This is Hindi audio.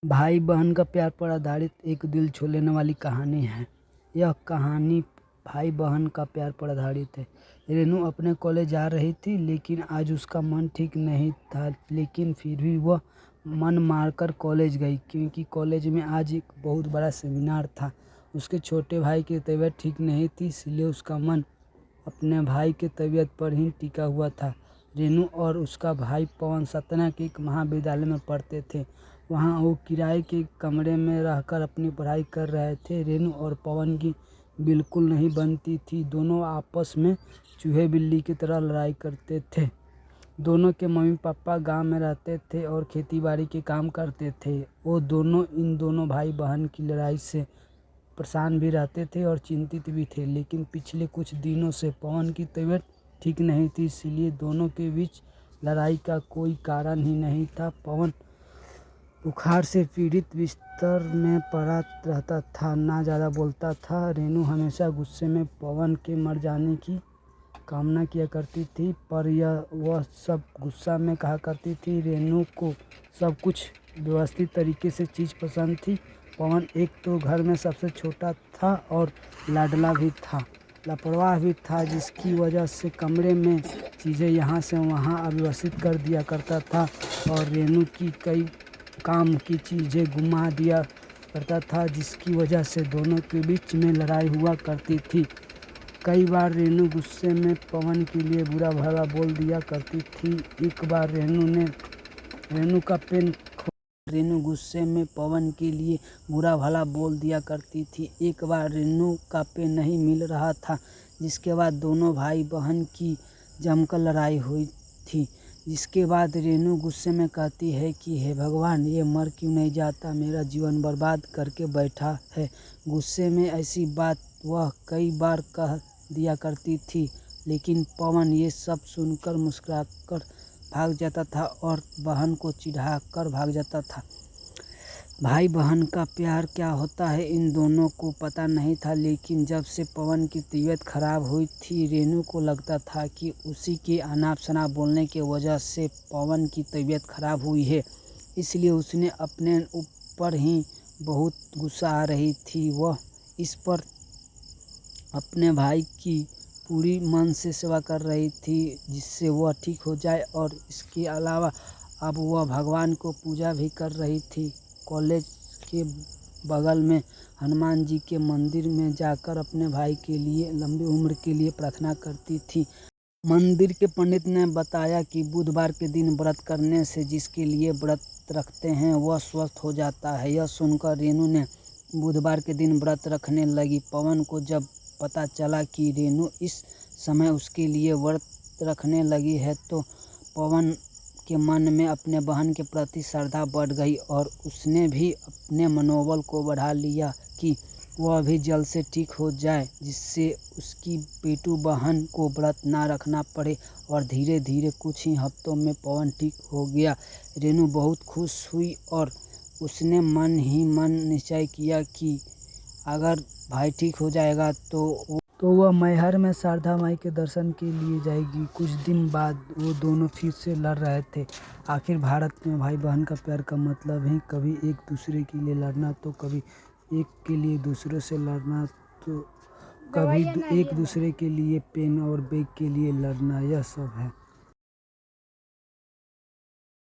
भाई बहन का प्यार पर आधारित एक दिल छू लेने वाली कहानी है। यह कहानी भाई बहन का प्यार पर आधारित है। रेनू अपने कॉलेज जा रही थी, लेकिन आज उसका मन ठीक नहीं था। लेकिन फिर भी वह मन मारकर कॉलेज गई, क्योंकि कॉलेज में आज एक बहुत बड़ा सेमिनार था। उसके छोटे भाई की तबीयत ठीक नहीं थी, इसलिए उसका मन अपने भाई की तबीयत पर ही टिका हुआ था। रेनू और उसका भाई पवन सतना के एक महाविद्यालय में पढ़ते थे। वहाँ वो किराए के कमरे में रहकर अपनी पढ़ाई कर रहे थे। रेनू और पवन की बिल्कुल नहीं बनती थी। दोनों आपस में चूहे बिल्ली की तरह लड़ाई करते थे। दोनों के मम्मी पापा गांव में रहते थे और खेती बाड़ी के काम करते थे। वो दोनों इन दोनों भाई बहन की लड़ाई से परेशान भी रहते थे और चिंतित भी थे। लेकिन पिछले कुछ दिनों से पवन की तबीयत ठीक नहीं थी, इसलिए दोनों के बीच लड़ाई का कोई कारण ही नहीं था। पवन बुखार से पीड़ित बिस्तर में पड़ा रहता था, ना ज़्यादा बोलता था। रेनू हमेशा गुस्से में पवन के मर जाने की कामना किया करती थी, पर वह सब गुस्सा में कहा करती थी। रेनू को सब कुछ व्यवस्थित तरीके से चीज़ पसंद थी। पवन एक तो घर में सबसे छोटा था और लाडला भी था, लापरवाह भी था, जिसकी वजह से कमरे में चीज़ें यहाँ से वहाँ अव्यवस्थित कर दिया करता था और रेनू की कई काम की चीज़ें घुमा दिया करता था, जिसकी वजह से दोनों के बीच में लड़ाई हुआ करती थी। कई बार रेनू गुस्से में पवन के लिए बुरा भला बोल दिया करती थी। एक बार रेनू का पेन रेनू गुस्से में पवन के लिए बुरा भला बोल दिया करती थी। एक बार रेनू का पेन नहीं मिल रहा था, जिसके बाद दोनों भाई बहन की जमकर लड़ाई हुई थी। जिसके बाद रेनू गुस्से में कहती है कि हे भगवान, ये मर क्यों नहीं जाता, मेरा जीवन बर्बाद करके बैठा है। गुस्से में ऐसी बात वह कई बार कह दिया करती थी, लेकिन पवन ये सब सुनकर मुस्कुराकर भाग जाता था और बहन को चिढ़ाकर भाग जाता था। भाई बहन का प्यार क्या होता है इन दोनों को पता नहीं था, लेकिन जब से पवन की तबीयत खराब हुई थी, रेनू को लगता था कि उसी के अनाप शनाप बोलने की वजह से पवन की तबीयत खराब हुई है। इसलिए उसने अपने ऊपर ही बहुत गुस्सा आ रही थी। वह इस पर अपने भाई की पूरी मन से सेवा कर रही थी, जिससे वह ठीक हो जाए, और इसके अलावा अब वह भगवान को पूजा भी कर रही थी। कॉलेज के बगल में हनुमान जी के मंदिर में जाकर अपने भाई के लिए लंबी उम्र के लिए प्रार्थना करती थी। मंदिर के पंडित ने बताया कि बुधवार के दिन व्रत करने से जिसके लिए व्रत रखते हैं वह स्वस्थ हो जाता है। यह सुनकर रेनू ने बुधवार के दिन व्रत रखने लगी। पवन को जब पता चला कि रेनू इस समय उसके लिए व्रत रखने लगी है, तो पवन के मन में अपने बहन के प्रति श्रद्धा बढ़ गई और उसने भी अपने मनोबल को बढ़ा लिया कि वह भी जल्द से ठीक हो जाए, जिससे उसकी बेटू बहन को व्रत ना रखना पड़े। और धीरे धीरे कुछ ही हफ्तों में पवन ठीक हो गया। रेनू बहुत खुश हुई और उसने मन ही मन निश्चय किया कि अगर भाई ठीक हो जाएगा तो वह मैहर में शारदा माई के दर्शन के लिए जाएगी। कुछ दिन बाद वो दोनों फिर से लड़ रहे थे। आखिर भारत में भाई बहन का प्यार का मतलब ही कभी एक दूसरे के लिए लड़ना, तो कभी एक के लिए दूसरों से लड़ना, तो कभी एक दूसरे के लिए पेन और बेग के लिए लड़ना, यह सब है।